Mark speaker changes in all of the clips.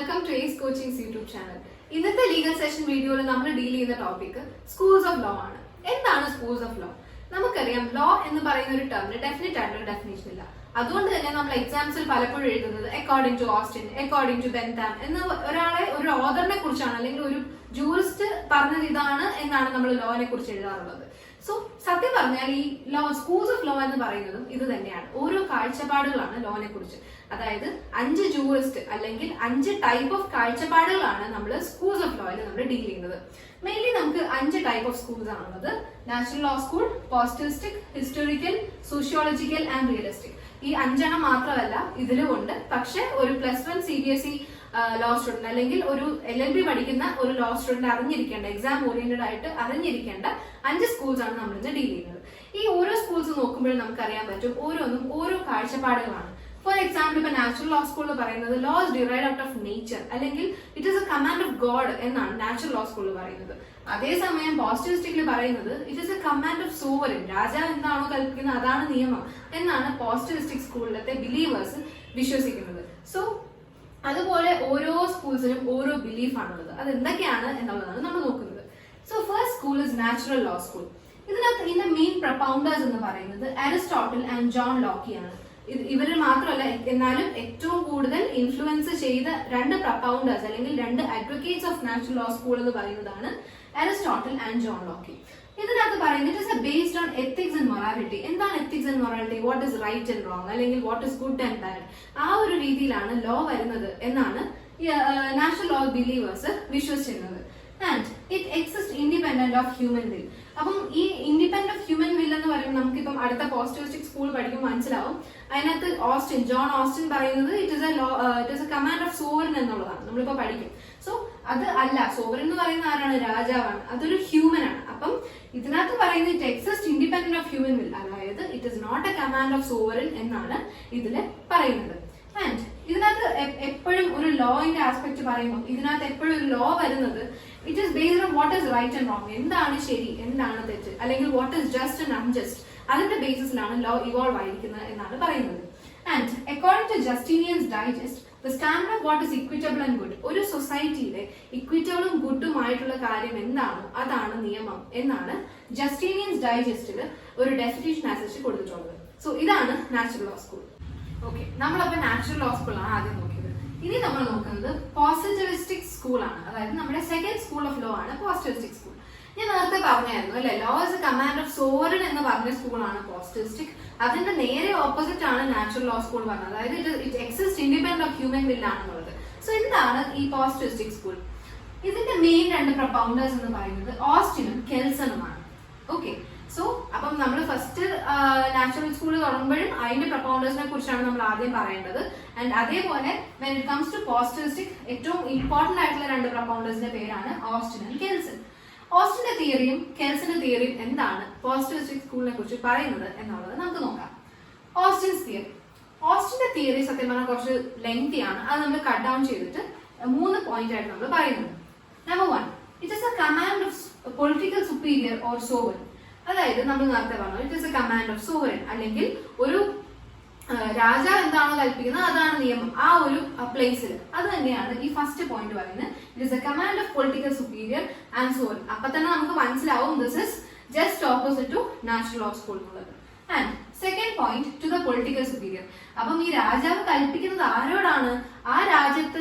Speaker 1: welcome to Ace Coaching's YouTube channel. ഇന്നത്തെ legal session വീഡിയോയിൽ നമ്മൾ ഡീൽ ചെയ്യുന്ന ടോപ്പിക് സ്കൂൾസ് ഓഫ് ലോ ആണ്. എന്താണ് സ്കൂൾസ് ഓഫ് ലോ? നമുക്കറിയാം ലോ എന്ന് പറയുന്ന ഒരു ടേമിന് ഡെഫിനറ്റ് ആയിട്ടുള്ള ഡെഫിനേഷൻ ഇല്ല. അതുകൊണ്ട് തന്നെ നമ്മൾ എക്സാംസിൽ പലപ്പോഴും എഴുതുന്നത് according to Austin, according to Bentham എന്ന് ഒരു ഓഥറിനെ കുറിച്ചാണ് അല്ലെങ്കിൽ ഒരു ജൂറിസ്റ്റ് പറഞ്ഞത് ഇതാണ് എന്നാണ് നമ്മൾ ലോനെ കുറിച്ച് എഴുതാറുള്ളത്. സോ സത്യം പറഞ്ഞാൽ ഈ ലോ സ്കൂൾസ് ഓഫ് ലോ എന്ന് പറയുന്നതും ഇത് തന്നെയാണ്. ഓരോ കാഴ്ചപ്പാടുകളാണ് ലോനെ കുറിച്ച്. അതായത് 5 ജൂറിസ്റ്റ് അല്ലെങ്കിൽ 5 ടൈപ്പ് ഓഫ് കാഴ്ചപ്പാടുകളാണ് നമ്മൾ സ്കൂൾസ് ഓഫ് ലോയിൽ നമ്മൾ ഡീൽ ചെയ്യുന്നത്. മെയിൻലി നമുക്ക് 5 ടൈപ്പ് ഓഫ് സ്കൂൾസ് ആണുള്ളത്. Natural law school, positivistic, historical, sociological and realistic. ഈ 5 മാത്രമല്ല ഇതിലും ഉണ്ട്. പക്ഷെ ഒരു +1 CBSE ലോ സ്റ്റുഡന്റ് അല്ലെങ്കിൽ ഒരു LLB പഠിക്കുന്ന ഒരു ലോ സ്റ്റുഡന്റ് അറിഞ്ഞിരിക്കേണ്ട, എക്സാം ഓറിയന്റഡ് ആയിട്ട് അറിഞ്ഞിരിക്കേണ്ട 5 സ്കൂൾസ് ആണ് നമ്മൾ ഇന്ന് ഡീൽ ചെയ്യുന്നത്. ഈ ഓരോ സ്കൂൾസ് നോക്കുമ്പോഴും നമുക്ക് അറിയാൻ പറ്റും ഓരോന്നും ഓരോ കാഴ്ചപ്പാടുകളാണ്. ഫോർ എക്സാമ്പിൾ ഇപ്പൊ നാച്ചുറൽ ലോ സ്കൂളിൽ പറയുന്നത് law is derived out of nature അല്ലെങ്കിൽ it is a command of God എന്നാണ് നാച്ചുറൽ ലോ സ്കൂളിൽ പറയുന്നത്. അതേസമയം പോസിറ്റിവിസ്റ്റിക്കിൽ പറയുന്നത് it is a command of sovereign, രാജാവ് എന്താണോ കൽപ്പിക്കുന്നത് അതാണ് നിയമം എന്നാണ് പോസിറ്റിവിസ്റ്റിക് സ്കൂളിലത്തെ ബിലീവേഴ്സ് വിശ്വസിക്കുന്നത്. സോ അതുപോലെ ഓരോ സ്കൂൾസിനും ഓരോ ബിലീഫ് ആണുള്ളത്. അത് എന്തൊക്കെയാണ് എന്നുള്ളതാണ് നമ്മൾ നോക്കുന്നത്. So first school is natural law school. ഇതിനകത്ത് ഇതിന്റെ മെയിൻ പ്രൊപൗണ്ടേഴ്സ് എന്ന് പറയുന്നത് അരിസ്റ്റോട്ടിൽ ആൻഡ് ജോൺ ലോക്കി ആണ്. ഇവര് മാത്രമല്ല, എന്നാലും ഏറ്റവും കൂടുതൽ ഇൻഫ്ലുവൻസ് ചെയ്ത 2 പ്രൊപൗണ്ടേഴ്സ് അല്ലെങ്കിൽ 2 advocates of natural law school എന്ന് പറയുന്നതാണ് അരിസ്റ്റോട്ടിൽ ആൻഡ് ജോൺ ലോക്കി. ഇതിനകത്ത് പറയുന്നത് it is based on ethics and morality. എന്താണ് ethics and morality? What is right and wrong അല്ലെങ്കിൽ what is good and bad, ആ ഒരു രീതിയിലാണ് ലോ വരുന്നത് എന്നാണ് നാച്ചുറൽ ലോ ബിലീവേഴ്സ് വിശ്വസിച്ചിരുന്നത്. And it exist independent of human will. അപ്പം ഈ ഇൻഡിപെൻഡന്റ് ഓഫ് ഹ്യൂമൻ വിൽ എന്ന് പറയുമ്പോൾ നമുക്കിപ്പം അടുത്ത പോസിറ്റിവിസ്റ്റിക് സ്കൂൾ പഠിക്കുമ്പോൾ മനസ്സിലാവും. അതിനകത്ത് ജോൺ ഓസ്റ്റിൻ പറയുന്നത് it is a command of sovereign എന്നുള്ളതാണ് നമ്മളിപ്പോ പഠിക്കും. സോ അത് അല്ല, സോവറിൻ എന്ന് പറയുന്ന ആരാണ്? രാജാവാണ്. അതൊരു ഹ്യൂമൻ ആണ്. അപ്പം ഇതിനകത്ത് പറയുന്നത് it exist independent of human will, അതായത് it is not a command of sovereign എന്നാണ് ഇതില് പറയുന്നത്. ആൻഡ് ഇതിനകത്ത് എപ്പോഴും ഒരു ലോയിന്റെ ആസ്പെക്ട് പറയുമ്പോൾ ഇതിനകത്ത് എപ്പോഴും ഒരു ലോ വരുന്നത് it is based on what is right and wrong, എന്താണ് ശരി എന്താണ് തെറ്റ്, അല്ലെങ്കിൽ what is just and unjust, അതിന്റെ ബേസിസിലാണ് ലോ ഇവോൾവ് ആയിരിക്കുന്നത് എന്നാണ് പറയുന്നത്. And according to Justinian's digest the standard of what is equitable and good, ഒരു സൊസൈറ്റിയിലെ ഇക്വിറ്റബിളും ഗുഡും ആയിട്ടുള്ള കാര്യം എന്താണോ അതാണ് നിയമം എന്നാണ് ജസ്റ്റീനിയൻസ് ഡൈജസ്റ്റിൽ ഒരു ഡെഫിനിഷൻ അനുസരിച്ച് കൊടുത്തിട്ടുള്ളത്. സോ ഇതാണ് നാച്ചുറൽ ലോ സ്കൂൾ. ഓക്കെ, നമ്മളപ്പോ നാച്ചുറൽ ലോ സ്കൂളാണ് ആദ്യം നോക്കിയത്. ഇനി നമ്മൾ നോക്കുന്നത് പോസിറ്റിവിസ്റ്റിക് സ്കൂളാണ്. അതായത് നമ്മുടെ സെക്കൻഡ് സ്കൂൾ ഓഫ് ലോ ആണ് പോസിറ്റിവിസ്റ്റിക് സ്കൂൾ. ഞാൻ നേരത്തെ പറഞ്ഞായിരുന്നു അല്ലെ, law is a command of sovereign എന്ന് പറഞ്ഞ സ്കൂളാണ് പോസിറ്റിവിസ്റ്റിക്. അതിന്റെ നേരെ ഓപ്പോസിറ്റ് ആണ് നാച്ചുറൽ ലോ സ്കൂൾ പറഞ്ഞത്. അതായത് it exist independent of human will ആണെന്നുള്ളത്. സോ എന്താണ് ഈ പോസിറ്റിവിസ്റ്റിക് സ്കൂൾ? ഇതിന്റെ മെയിൻ 2 പ്രൊപൗണ്ടേഴ്സ് എന്ന് പറയുന്നത് ഓസ്റ്റിനും കെൽസണുമാണ്. ഓക്കെ, സോ അപ്പം നമ്മൾ ഫസ്റ്റ് നാച്ചുറൽ സ്കൂൾ തുടങ്ങുമ്പോഴും അതിന്റെ പ്രൊപൗണ്ടേഴ്സിനെ കുറിച്ചാണ് നമ്മൾ ആദ്യം പറയേണ്ടത്. ആൻഡ് അതേപോലെ when it comes to positivistic ഏറ്റവും ഇമ്പോർട്ടന്റ് ആയിട്ടുള്ള 2 പ്രൊപൗണ്ടേഴ്സിന്റെ പേരാണ് ഓസ്റ്റിൻ ആൻഡ് കെൽസൺ. ഓസ്റ്റിന്റെ തിയറിയും കെൽസന്റെ തിയറിയും എന്താണ് പോസിറ്റിവിസ്റ്റിക് സ്കൂളിനെ കുറിച്ച് പറയുന്നത് എന്നുള്ളത് നമുക്ക് നോക്കാം. ഓസ്റ്റിൻസ് തിയറി. ഓസ്റ്റിന്റെ തിയറി സത്യം പറഞ്ഞാൽ കുറച്ച് ലെങ്തി ആണ്. അത് നമ്മൾ കട്ട് ഡൗൺ ചെയ്തിട്ട് 3 പോയിന്റ് ആയിട്ട് നമ്മൾ പറയുന്നത്. Number 1, it is a command of political superior or sovereign. അതായത് നമ്മൾ നേരത്തെ പറഞ്ഞു it is a command of sovereign, അല്ലെങ്കിൽ ഒരു രാജാവ് എന്താണോ കൽപ്പിക്കുന്നത് അതാണ് നിയമം. ആ ഒരു പ്ലേസിൽ അത് തന്നെയാണ് ഈ ഫസ്റ്റ് പോയിന്റ് പറയുന്നത്. It is a command of political superior and sovereign. അപ്പൊ തന്നെ നമുക്ക് മനസ്സിലാവും this is just opposite to natural law school എന്നുള്ളത്. And second point to the political superior. അപ്പം ഈ രാജാവ് കൽപ്പിക്കുന്നത് ആരോടാണ്? ആ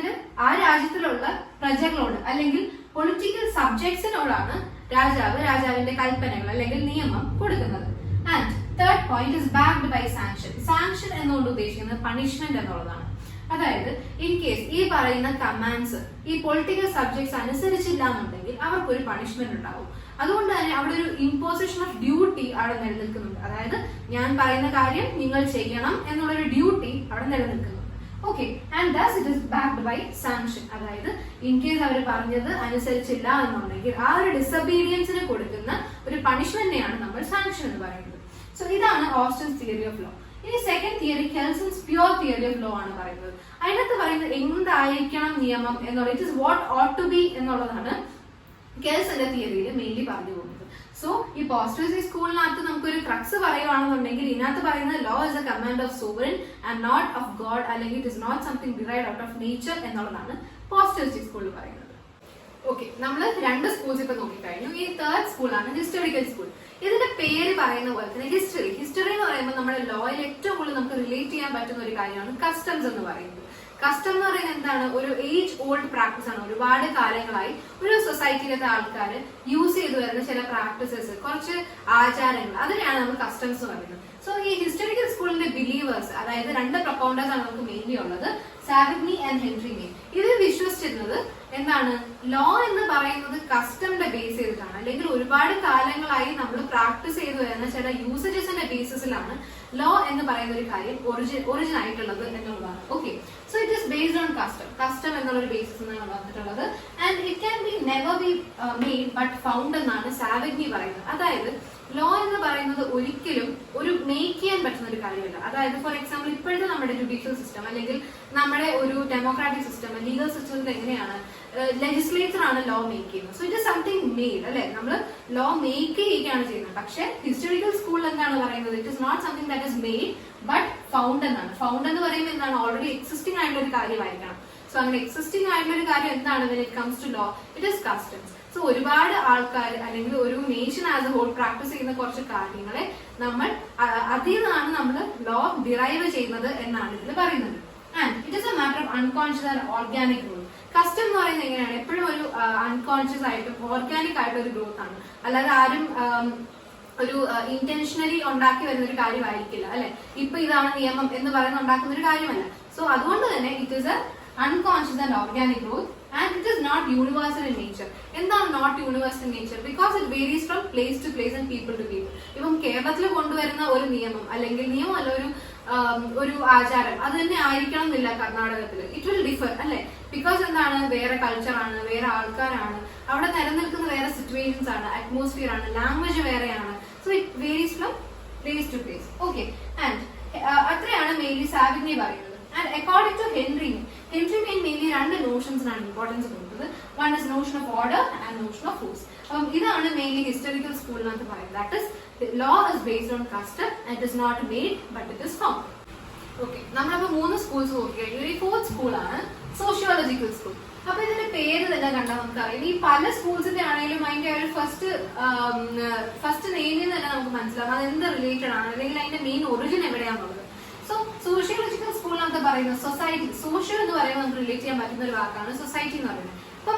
Speaker 1: രാജ്യത്തിലുള്ള പ്രജകളോട് അല്ലെങ്കിൽ പൊളിറ്റിക്കൽ സബ്ജക്ട്സിനോടാണ് രാജാവിന്റെ കൽപ്പനകൾ അല്ലെങ്കിൽ നിയമം കൊടുക്കുന്നത്. And third point is backed by sanction. Sanction എന്നുകൊണ്ട് ഉദ്ദേശിക്കുന്നത് പണിഷ്മെന്റ് എന്നുള്ളതാണ്. അതായത് ഇൻ കേസ് ഈ പറയുന്ന കമാൻഡ്സ് ഈ പൊളിറ്റിക്കൽ സബ്ജക്ട്സ് അനുസരിച്ചില്ല എന്നുണ്ടെങ്കിൽ അവർക്കൊരു പണിഷ്മെന്റ് ഉണ്ടാവും. അതുകൊണ്ട് തന്നെ അവിടെ ഒരു ഇമ്പോസിഷൻ ഓഫ് ഡ്യൂട്ടി അവിടെ നിലനിൽക്കുന്നുണ്ട്. അതായത് ഞാൻ പറയുന്ന കാര്യം നിങ്ങൾ ചെയ്യണം എന്നുള്ളൊരു ഡ്യൂട്ടി അവിടെ നിലനിൽക്കുന്നുണ്ട്. Okay, and thus it is backed by sanction. അതായത് ഇൻ കേസ് അവർ പറഞ്ഞത് അനുസരിച്ചില്ല എന്നുണ്ടെങ്കിൽ ആ ഒരു ഡിസൊബീഡിയൻസിന് കൊടുക്കുന്ന ഒരു പണിഷ്മെന്റിനെയാണ് നമ്മൾ സാങ്ഷൻ എന്ന് പറയുന്നത്. സോ ഇതാണ് ഓസ്റ്റിൻസ് തിയറി ഓഫ് ലോ. ഇനി second theory Kelsen's pure theory of law ആണ് പറയുന്നത്. അതിനകത്ത് പറയുന്നത് എന്തായിരിക്കണം നിയമം എന്നുള്ളത്, it is what ought to be എന്നുള്ളതാണ് കെൽസന്റെ തിയറിയിൽ മെയിൻലി പറഞ്ഞു പോകുന്നത്. സോ ഈ പോസിറ്റിവിസ്റ്റിക് സ്കൂളിനകത്ത് നമുക്കൊരു ക്രക്സ് പറയുവാണെന്നുണ്ടെങ്കിൽ ഇതിനകത്ത് പറയുന്നത് law is a command of sovereign and not of God, അല്ലെങ്കിൽ it is not something derived out of nature എന്നുള്ളതാണ് പോസിറ്റിവിസ്റ്റിക് സ്കൂളിൽ പറയുന്നത്. ഓക്കെ, നമ്മൾ 2 സ്കൂൾസ് ഇപ്പൊ നോക്കിക്കഴിഞ്ഞു. ഈ 3rd സ്കൂളാണ് ഹിസ്റ്റോറിക്കൽ സ്കൂൾ. ഇതിന്റെ പേര് പറയുന്ന പോലെ തന്നെ ഹിസ്റ്ററി എന്ന് പറയുമ്പോൾ നമ്മുടെ ലോയിൽ ഏറ്റവും കൂടുതൽ നമുക്ക് റിലേറ്റ് ചെയ്യാൻ പറ്റുന്ന ഒരു കാര്യമാണ് കസ്റ്റംസ് എന്ന് പറയുന്നത്. കസ്റ്റം എന്ന് പറയുന്നത് എന്താണ്? ഒരു ഏജ് ഓൾഡ് പ്രാക്ടീസ് ആണ്. ഒരുപാട് കാലങ്ങളായി ഒരു സൊസൈറ്റിയിലത്തെ ആൾക്കാർ യൂസ് ചെയ്തു വരുന്ന ചില പ്രാക്ടീസസ്, കുറച്ച് ആചാരങ്ങൾ, അതിനെയാണ് നമ്മൾ കസ്റ്റംസ് എന്ന് പറയുന്നത്. സോ ഈ ഹിസ്റ്റോറിക്കൽ സ്കൂളിന്റെ ബിലീവേഴ്സ്, അതായത് 2 പ്രൊപ്പൗണ്ടേഴ്സ് ആണ് നമുക്ക് മെയിൻലി ഉള്ളത്, സാവിഗ്നി ആൻഡ് ഹെൻറി മെയിൻ. ഇതിൽ വിശ്വസിച്ചിരുന്നത് എന്താണ്? ലോ എന്ന് പറയുന്നത് കസ്റ്റമിന്റെ ബേസ് ചെയ്തിട്ടാണ്, അല്ലെങ്കിൽ ഒരുപാട് കാലങ്ങളായി നമ്മൾ പ്രാക്ടീസ് ചെയ്തു വരുന്ന ചില യൂസേജസിന്റെ ബേസിസിലാണ് ലോ എന്ന് പറയുന്ന ഒരു കാര്യം ഒറിജിൻ ആയിട്ടുള്ളത് എന്നുള്ളതാണ്. Okay, so it is based on custom എന്നുള്ള ഒരു ബേസിസ് എന്നാണ് വന്നിട്ടുള്ളത്. And it can be never be made but found എന്നാണ് സാവിഗ്നി പറയുന്നത്. അതായത് ലോ എന്ന് പറയുന്നത് ഒരിക്കലും ഒരു മേക്ക് ചെയ്യാൻ പറ്റുന്ന ഒരു കാര്യമല്ല. അതായത് ഫോർ എക്സാമ്പിൾ ഇപ്പോഴത്തെ നമ്മുടെ ജുഡീഷ്യൽ സിസ്റ്റം അല്ലെങ്കിൽ നമ്മുടെ ഒരു ഡെമോക്രാറ്റിക് സിസ്റ്റം, ലീഗൽ സിസ്റ്റത്തിൽ എങ്ങനെയാണ് ലെജിസ്ലേച്ചർ ആണ് ലോ മേക്ക് ചെയ്യുന്നത്. So it is something made, അല്ലെ? നമ്മൾ ലോ മേക്ക് ചെയ്യുകയാണ് ചെയ്യുന്നത്. പക്ഷെ ഹിസ്റ്റോറിക്കൽ സ്കൂളിൽ എന്താണ് പറയുന്നത്? It is not something that is made but found എന്നാണ്. ഫൗണ്ട് എന്ന് പറയുമ്പോൾ എന്താണ്? ഓൾറെഡി എക്സിസ്റ്റിംഗ് ആയിട്ടുള്ള ഒരു കാര്യമായിരിക്കണം. സോ അങ്ങനെ എക്സിസ്റ്റിംഗ് ആയിട്ടുള്ള ഒരു കാര്യം എന്താണ്? when it comes to law, it is customs. So ഒരുപാട് ആൾക്കാർ അല്ലെങ്കിൽ ഒരു nation as a whole practice ചെയ്യുന്ന കുറച്ച് കാര്യങ്ങളെ നമ്മൾ അതിൽ നിന്നാണ് നമ്മൾ ലോ ഡിറൈവ് ചെയ്യുന്നത് എന്നാണ് ഇതിൽ പറയുന്നത്. And it is A matter of unconscious and organic growth. Custom എന്ന് പറയുന്നത് എങ്ങനെയാണ്? എപ്പോഴും ഒരു അൺകോൺഷ്യസ് ആയിട്ടും ഓർഗാനിക് ആയിട്ടുള്ള ഒരു ഗ്രോത്ത് ആണ്. അല്ലാതെ ആരും ഒരു ഇന്റൻഷനലി ഉണ്ടാക്കി വരുന്ന ഒരു കാര്യമായിരിക്കില്ല, അല്ലെ? ഇപ്പൊ ഇതാണ് നിയമം എന്ന് പറയുന്ന ഉണ്ടാക്കുന്ന ഒരു കാര്യമല്ല. സോ അതുകൊണ്ട് തന്നെ it is A unconscious and organic growth, and it is not universal in nature. എന്താണ് not universal in nature? Because it varies from place to place and people to people. ഇപ്പം കേരളത്തിൽ കൊണ്ടുവരുന്ന ഒരു നിയമം അല്ലെങ്കിൽ നിയമമല്ല ഒരു ആചാരം അത് തന്നെ ആയിരിക്കണം എന്നില്ല കർണാടകത്തിൽ. ഇറ്റ് വിൽ ഡിഫർ, അല്ലെ? ബിക്കോസ് എന്താണ്? വേറെ കൾച്ചറാണ്, വേറെ ആൾക്കാരാണ്, അവിടെ നിലനിൽക്കുന്ന വേറെ സിറ്റുവേഷൻസ് ആണ്, അറ്റ്മോസ്ഫിയർ ആണ്, ലാംഗ്വേജ് വേറെയാണ്. So it varies from place to place. Okay, and അത്രയാണ് മെയിൻലി സാവിഗ്നി പറയുന്നത്. And according to Henry Main mainly 2 notions ആണ് ഇമ്പോർട്ടൻസ് കൊടുത്തത്. One is notion of order and notion of force. ഇതാണ് mainly historical സ്കൂളിനകത്ത് പറയുന്നത്. That is, law is based on custom and it is not made but it is found. Okay, നമ്മളപ്പോ 3 schools നോക്കിക്കഴിഞ്ഞു. ഈ 4th സ്കൂളാണ് sociological school. അപ്പൊ ഇതിന്റെ പേര് തന്നെ കണ്ടാൽ നമുക്കറിയാം, ഈ പല സ്കൂൾസിന്റെ ആണെങ്കിലും അതിന്റെ ഒരു ഫസ്റ്റ് നെയിമിൽ തന്നെ നമുക്ക് മനസ്സിലാവും അത് എന്ത് റിലേറ്റഡ് ആണ് അല്ലെങ്കിൽ അതിന്റെ മെയിൻ ഒറിജിൻ എവിടെയാണുള്ളത്. സോ സോഷ്യോളജിക്കൽ സ്കൂളിനകത്ത് പറയുന്നത് സൊസൈറ്റി, സോഷ്യൽ എന്ന് പറയുമ്പോൾ നമുക്ക് റിലേറ്റ് ചെയ്യാൻ പറ്റുന്ന ഒരു വാക്കാണ് സൊസൈറ്റി എന്ന് പറയുന്നത്. അപ്പം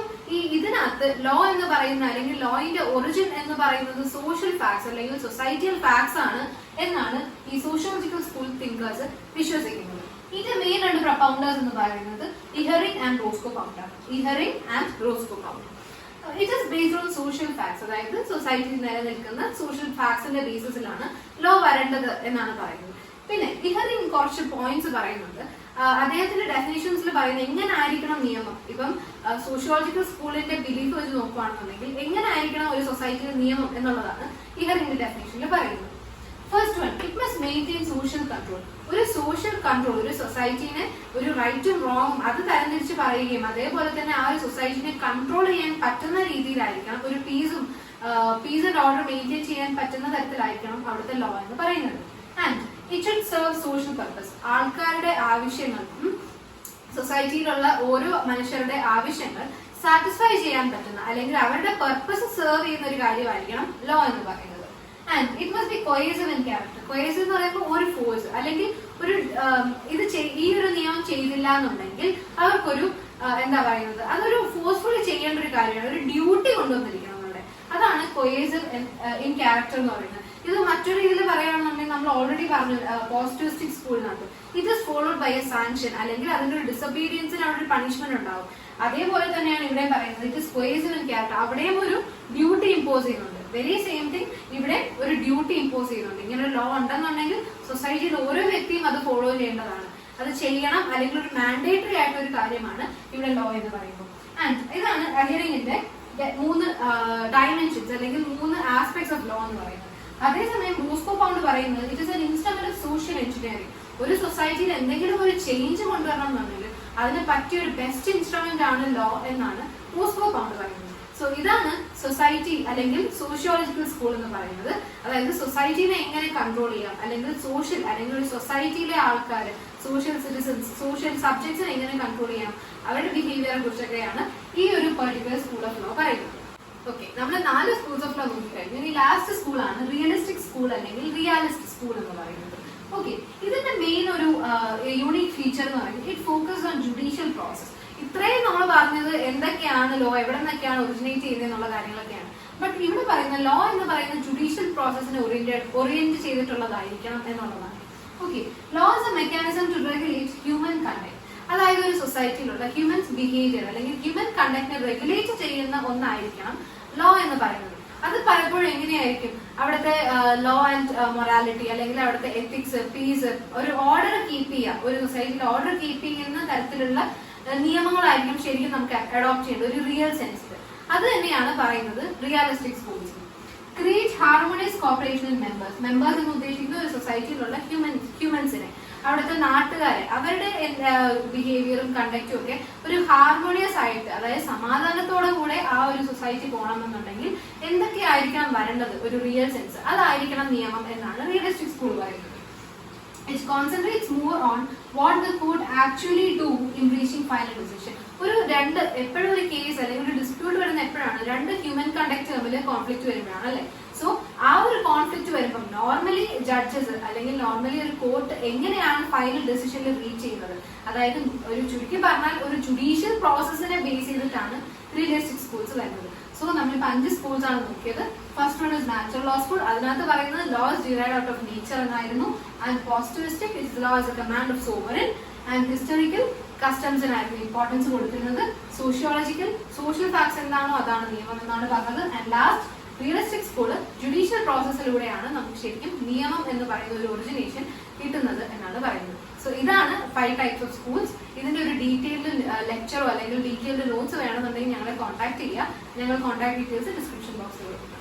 Speaker 1: ഇതിനകത്ത് ലോ എന്ന് പറയുന്ന അല്ലെങ്കിൽ ലോയിന്റെ ഒറിജിൻ എന്ന് പറയുന്നത് സോഷ്യൽ ഫാക്ട്സ് അല്ലെങ്കിൽ സൊസൈറ്റിയൽ ഫാക്ട്സ് ആണ് എന്നാണ് ഈ സോഷ്യോളജിക്കൽ സ്കൂൾ തിങ്കേഴ്സ് വിശ്വസിക്കുന്നത്. ഇതിന്റെ മെയിൻ 2 പ്രൊപ്പൗണ്ടേഴ്സ് എന്ന് പറയുന്നത് Ihering and Roscoe Pounder. It is based on social facts, അതായത് സൊസൈറ്റിയിൽ നിലനിൽക്കുന്ന സോഷ്യൽ ഫാക്ട്സിന്റെ ബേസിസിലാണ് ലോ വരേണ്ടത് എന്നാണ് പറയുന്നത്. പിന്നെ ഇഹറിംഗ് കുറച്ച് പോയിന്റ്സ് പറയുന്നുണ്ട്. അദ്ദേഹത്തിന്റെ ഡെഫിനിഷൻസിൽ പറയുന്നത് എങ്ങനെ ആയിരിക്കണം നിയമം. ഇപ്പം സോഷ്യോളജിക്കൽ സ്കൂളിന്റെ ബിലീഫ് വെച്ച് നോക്കുകയാണെന്നുണ്ടെങ്കിൽ എങ്ങനെ ആയിരിക്കണം ഒരു സൊസൈറ്റിയിലെ നിയമം എന്നുള്ളതാണ് ഇഹറിംഗിന്റെ ഡെഫിനിഷനിൽ പറയുന്നത്. First one, it must maintain social control. ഒരു സോഷ്യൽ കൺട്രോൾ, ഒരു സൊസൈറ്റിനെ ഒരു റൈറ്റും റോങ്ങും അത് തരംതിരിച്ച് പറയുകയും അതേപോലെ തന്നെ ആ ഒരു സൊസൈറ്റിനെ കൺട്രോൾ ചെയ്യാൻ പറ്റുന്ന രീതിയിലായിരിക്കണം, ഒരു പീസ് ആൻഡ് ഓർഡർ മെയിൻറ്റെയിൻ ചെയ്യാൻ പറ്റുന്ന തരത്തിലായിരിക്കണം അവിടുത്തെ ലോ എന്ന് പറയുന്നത്. And it should serve social purpose. ആൾക്കാരുടെ ആവശ്യങ്ങൾ, സൊസൈറ്റിയിലുള്ള ഓരോ മനുഷ്യരുടെ ആവശ്യങ്ങൾ സാറ്റിസ്ഫൈ ചെയ്യാൻ പറ്റുന്ന അല്ലെങ്കിൽ അവരുടെ പർപ്പസ് സെർവ് ചെയ്യുന്ന ഒരു കാര്യമായിരിക്കണം ലോ എന്ന് പറയുന്നത്. And it must be coercive in character. Coercive എന്ന് പറയുമ്പോൾ ഒരു ഫോഴ്സ് അല്ലെങ്കിൽ ഒരു ഈ ഒരു നിയമം ചെയ്തില്ല എന്നുണ്ടെങ്കിൽ അവർക്കൊരു എന്താ പറയുന്നത്, അതൊരു ഫോഴ്സ്ഫുള്ളി ചെയ്യേണ്ട ഒരു കാര്യമാണ്, ഒരു ഡ്യൂട്ടി കൊണ്ടുവന്നിരിക്കണം അവിടെ. അതാണ് കൊയേസീവ് ഇൻ ക്യാരക്ടർ എന്ന് പറയുന്നത്. ഇത് മറ്റൊരു രീതിയിൽ പറയുകയാണെന്നുണ്ടെങ്കിൽ നമ്മൾ ഓൾറെഡി പറഞ്ഞു പോസിറ്റിവിസ്റ്റിക് സ്കൂളിനകത്ത് it is followed by a sanction, അല്ലെങ്കിൽ അതിന്റെ ഒരു ഡിസൊബീഡിയൻസിന് അവിടെ ഒരു പണിഷ്മെന്റ് ഉണ്ടാവും. അതേപോലെ തന്നെയാണ് ഇവിടെ പറയുന്നത് ഇറ്റ് ഇസ് കൊയേസീവ് ഇൻ ക്യാരക്ടർ. അവിടെയും ഒരു ഡ്യൂട്ടി ഇമ്പോസ് ചെയ്യുന്നുണ്ട്. വെരി സെയിം തിങ് ഇവിടെ ഒരു ഡ്യൂട്ടി ഇമ്പോസ് ചെയ്യുന്നുണ്ട്. ഇങ്ങനെ ഒരു ലോ ഉണ്ടെന്നുണ്ടെങ്കിൽ സൊസൈറ്റിയിൽ ഓരോ വ്യക്തിയും അത് ഫോളോ ചെയ്യേണ്ടതാണ്, അത് ചെയ്യണം, അല്ലെങ്കിൽ ഒരു മാൻഡേറ്ററി ആയിട്ടുള്ള ഒരു കാര്യമാണ് ഇവിടെ ലോ എന്ന് പറയുമ്പോൾ. ആൻഡ് ഇതാണ് അഹിയറിംഗിന്റെ 3 ഡയമെൻഷൻസ് അല്ലെങ്കിൽ 3 ആസ്പെക്ട്സ് ഓഫ് ലോ എന്ന് പറയുന്നത്. അതേസമയം റോസ്കോ പൗണ്ട് പറയുന്നത് it is an instrument of social engineering. ഒരു സൊസൈറ്റിയിൽ എന്തെങ്കിലും ഒരു ചേഞ്ച് കൊണ്ടുവരണം എന്നുണ്ടെങ്കിൽ അതിന് പറ്റിയ ഒരു ബെസ്റ്റ് ഇൻസ്ട്രുമെന്റ് ആണ് ലോ എന്നാണ് റോസ്കോ പൗണ്ട് പറയുന്നത്. സോ ഇതാണ് സൊസൈറ്റി അല്ലെങ്കിൽ സോഷ്യോളജിക്കൽ സ്കൂൾ എന്ന് പറയുന്നത്. അതായത് സൊസൈറ്റിനെ എങ്ങനെ കൺട്രോൾ ചെയ്യാം, അല്ലെങ്കിൽ സോഷ്യൽ അല്ലെങ്കിൽ ഒരു സൊസൈറ്റിയിലെ ആൾക്കാർ, സോഷ്യൽ സിറ്റിസൺസ്, സോഷ്യൽ സബ്ജക്ട്സിനെ എങ്ങനെ കൺട്രോൾ ചെയ്യാം, അവരുടെ ബിഹേവിയറെ കുറിച്ചൊക്കെയാണ് ഈ ഒരു പെർട്ടിക്കുലർ സ്കൂൾ ഓഫ് ലോ പറയുന്നത്. ഓക്കെ, നമ്മൾ 4 സ്കൂൾസ് ഓഫ് ലോ നോക്കിക്കഴിഞ്ഞു. ഇനി ലാസ്റ്റ് സ്കൂളാണ് റിയലിസ്റ്റിക് സ്കൂൾ അല്ലെങ്കിൽ റിയാലിസ്റ്റ് സ്കൂൾ എന്ന് പറയുന്നത്. ഓക്കെ, ഇതിന്റെ മെയിൻ ഒരു യൂണിക് ഫീച്ചർ എന്ന് പറയുന്നത് it focus on judicial process. ഇത്രയും നമ്മൾ പറഞ്ഞത് എന്തൊക്കെയാണ് ലോ, എവിടെ നിന്നൊക്കെയാണ് ഒറിജിനേറ്റ് ചെയ്യുന്നത് എന്നുള്ള കാര്യങ്ങളൊക്കെയാണ്. ബട്ട് ഇവിടെ പറയുന്ന ലോ എന്ന് പറയുന്ന ജുഡീഷ്യൽ പ്രോസസ്സിനെ ഓറിയന്റ് ചെയ്തിട്ടുള്ളതായിരിക്കണം എന്നുള്ളതാണ്. Okay, law is a mechanism to regulate human conduct. അതായത് ഒരു സൊസൈറ്റിയിലുള്ള ഹ്യൂമൻസ് ബിഹേവിയർ അല്ലെങ്കിൽ ഹ്യൂമൻ കണ്ടക്ടിനെ റെഗുലേറ്റ് ചെയ്യുന്ന ഒന്നായിരിക്കണം ലോ എന്ന് പറയുന്നത്. അത് പലപ്പോഴും എങ്ങനെയായിരിക്കും അവിടുത്തെ ലോ ആൻഡ് മൊറാലിറ്റി അല്ലെങ്കിൽ അവിടുത്തെ എത്തിക്സ്, പീസ്, ഒരു ഓർഡർ കീപ്പ് ചെയ്യുക, ഒരു സൊസൈറ്റിയിൽ ഓർഡർ കീപ്പ് ചെയ്യുന്ന തരത്തിലുള്ള നിയമങ്ങളായിരിക്കും ശരിക്കും നമുക്ക് അഡോപ്റ്റ് ചെയ്യേണ്ടത് ഒരു റിയൽ സെൻസിൽ. അത് തന്നെയാണ് പറയുന്നത് realistic schools. Create harmonious corporation members. Members എന്ന് ഉദ്ദേശിക്കുന്നത് ഒരു സൊസൈറ്റിയിലുള്ള ഹ്യൂമൻസിനെ, അവിടുത്തെ നാട്ടുകാരെ, അവരുടെ ബിഹേവിയറും കണ്ടക്റ്റും ഒക്കെ ഒരു ഹാർമോണിയസ് ആയിട്ട്, അതായത് സമാധാനത്തോടെ കൂടെ ആ ഒരു സൊസൈറ്റി പോകണമെന്നുണ്ടെങ്കിൽ എന്തൊക്കെയായിരിക്കണം വരേണ്ടത് ഒരു റിയൽ സെൻസ്, അതായിരിക്കണം നിയമം എന്നാണ് റിയലിസ്റ്റിക് സ്കൂൾ പറയുന്നത്. It concentrates more on what the court actually do in reaching final decision. എപ്പോഴും ഒരു കേസ് അല്ലെങ്കിൽ ഒരു ഡിസ്പ്യൂട്ട് വരുന്ന എപ്പോഴാണ്, 2 ഹ്യൂമൻ കണ്ടക്ട് തമ്മിൽ കോൺഫ്ലിക്ട് വരുമ്പോഴാണ് അല്ലെ. സോ ആ ഒരു കോൺഫ്ലിക്ട് വരുമ്പോൾ നോർമലി ജഡ്ജസ് അല്ലെങ്കിൽ നോർമലി ഒരു കോർട്ട് എങ്ങനെയാണ് ഫൈനൽ ഡിസിഷനിൽ റീച്ച് ചെയ്യുന്നത്, അതായത് ഒരു ചുരുക്കി പറഞ്ഞാൽ ഒരു ജുഡീഷ്യൽ പ്രോസസ്സിനെ ബേസ് ചെയ്തിട്ടാണ് റിയലിസ്റ്റിക് സ്കൂൾസ് വരുന്നത്. സോ നമ്മളിപ്പോൾ 5 സ്കൂൾസ് ആണ് നോക്കിയത്. First one is natural law school. അതിനകത്ത് പറയുന്നത് law is derived out of nature എന്നായിരുന്നു. And positivistic is law is a command of sovereign. And historical കസ്റ്റംസിനായിരുന്നു ഇമ്പോർട്ടൻസ് കൊടുക്കുന്നത്. സോഷ്യോളജിക്കൽ സോഷ്യൽ ഫാക്ട്സ് എന്താണോ അതാണ് നിയമം എന്നാണ് പറഞ്ഞത്. And last realistic school judicial പ്രോസസ്സിലൂടെയാണ് നമുക്ക് ശരിക്കും നിയമം എന്ന് പറയുന്ന ഒരു ഒറിജിനേഷൻ കിട്ടുന്നത് എന്നാണ് പറയുന്നത്. സോ ഇതാണ് 5 ടൈപ്സ് ഓഫ് സ്കൂൾസ്. ഇതിന്റെ ഒരു ഡീറ്റെയിൽഡ് ലെക്ചറോ അല്ലെങ്കിൽ ഡീറ്റെയിൽഡ് നോട്ട്സ് വേണമെന്നുണ്ടെങ്കിൽ ഞങ്ങളെ കോൺടാക്ട് ചെയ്യുക. ഞങ്ങൾ കോൺടാക്ട് ഡീറ്റെയിൽസ് ഡിസ്ക്രിപ്ഷൻ ബോക്സിൽ കൊടുക്കും.